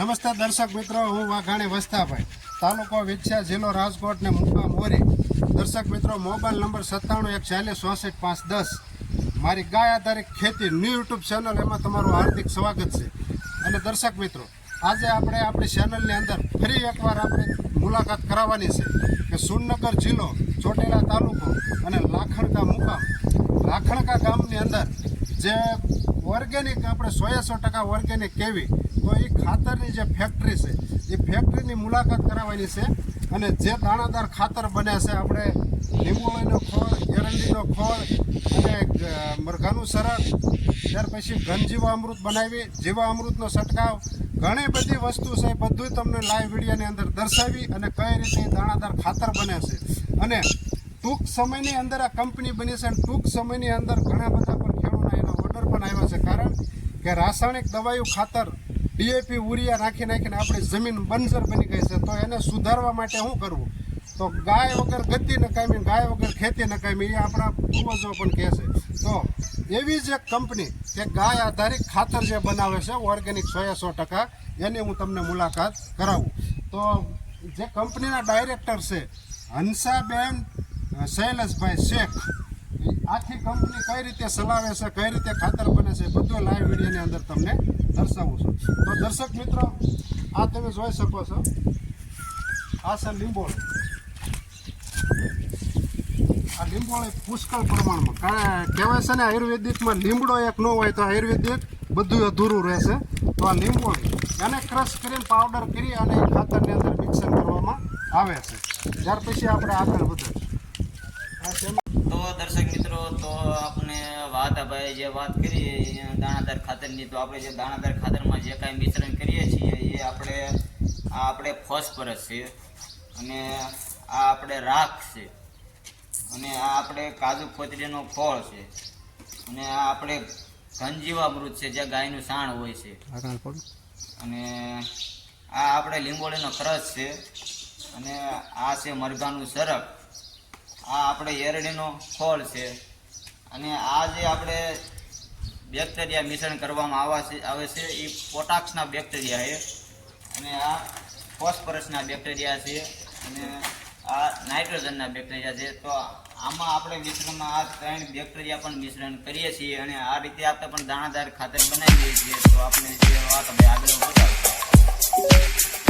નમસ્તે દર્શક મિત્રો, હું વાઘાણી વસ્તાભાઈ, તાલુકો વિછ્યા, જિલ્લો રાજકોટ ને મુકામ મોરી. દર્શક મિત્રો, મોબાઈલ નંબર 9714466510. મારી ગાય આધારિત ખેતી ન્યૂ યુટ્યુબ ચેનલ, એમાં તમારું હાર્દિક સ્વાગત છે. અને દર્શક મિત્રો, આજે આપણે આપણી ચેનલની અંદર ફરી એકવાર આપણે મુલાકાત કરાવવાની છે કે સુરનગર જિલ્લો, ચોટીલા તાલુકો અને લાખણકા મુકામ. લાખણકા ગામની અંદર જે ઓર્ગેનિક આપણે 100% ઓર્ગેનિક કહેવી તો એ ખાતરની જે ફેક્ટરી છે એ ફેક્ટરીની મુલાકાત કરાવવાની છે. અને જે દાણાદાર ખાતર બને છે, આપણે લીંબોળીનો ખોળ, એરંડીનો ખોળ અને મરઘાનું સરળ, ત્યાર પછી ઘન જીવામૃત બનાવી, જીવામૃતનો છંટકાવ, ઘણી બધી વસ્તુ છે. બધું તમને લાઈવ વિડીયોની અંદર દર્શાવી અને કઈ રીતે દાણાદાર ખાતર બને છે. અને ટૂંક સમયની અંદર આ કંપની બની છે અને ટૂંક સમયની અંદર ઘણા બધા પણ ખેડૂતોના એના ઓર્ડર પણ આવ્યા છે. કારણ કે રાસાયણિક દવાઈઓ ખાતર ડીએપી યુરિયા નાખીને આપણી જમીન બંજર બની ગઈ છે. તો એને સુધારવા માટે શું કરવું? તો ગાય વગર ગતિ નકામી, ગાય વગર ખેતી નકામી, એ આપણા પૂર્વજો પણ કહે છે. તો એવી જ એક કંપની કે ગાય આધારિત ખાતર જે બનાવે છે ઓર્ગેનિક 100% એની હું તમને મુલાકાત કરાવું. તો જે કંપનીના ડાયરેક્ટર છે હંસાબેન શૈલેષભાઈ શેખ, આખી કંપની કઈ રીતે ચલાવે છે, કઈ રીતે ખાતર બને છે, બધું લાઈવ વિડીયોની અંદર તમને દર્શાવું છું. તો દર્શક મિત્રો, આ તમે જોઈ શકો છો, આ છે લીંબોળી. આ લીંબોળી પુષ્કળ પ્રમાણમાં કહેવાય છે ને, આયુર્વેદિકમાં લીમડો એક ન હોય તો આયુર્વેદિક બધું અધૂરું રહેશે. તો આ લીંબોળી એને ક્રશ કરીને પાવડર કરી અને ખાતરની અંદર મિક્સર કરવામાં આવે છે. ત્યાર પછી આપણે આગળ વધીએ. તો દર્શક મિત્રો, તો આપણે વાતાભાઈ જે વાત કરી દાણાદાર ખાતરની, તો આપણે જે દાણાદાર ખાતરમાં જે કાંઈ મિશ્રણ કરીએ છીએ એ આપણે ફોસ્ફરસ છે, અને આ આપણે રાખ છે, અને આ આપણે કાજુ કોતરીનો ખોળ છે, અને આ આપણે ઘનજીવામૃત છે જે ગાયનું સાણ હોય છે, અને આ આપણે લીંબોળીનો ક્રશ છે, અને આ છે મરઘાનું સરક, આ આપણે એરડીનો ખોળ છે, અને આ જે આપણે બેક્ટેરિયા મિશ્રણ કરવામાં આવે છે એ પોટાક્સના બેક્ટેરિયા છે, અને આ ફોસ્ફરસના બેક્ટેરિયા છે, અને આ નાઇટ્રોજનના બેક્ટેરિયા છે. તો આમાં આપણે મિશ્રણમાં આ 3 બેક્ટેરિયા પણ મિશ્રણ કરીએ છીએ, અને આ રીતે આપણે પણ દાણાદાર ખાતર બનાવીએ છીએ. તો આપણે જે વાત આગળ વધારશું.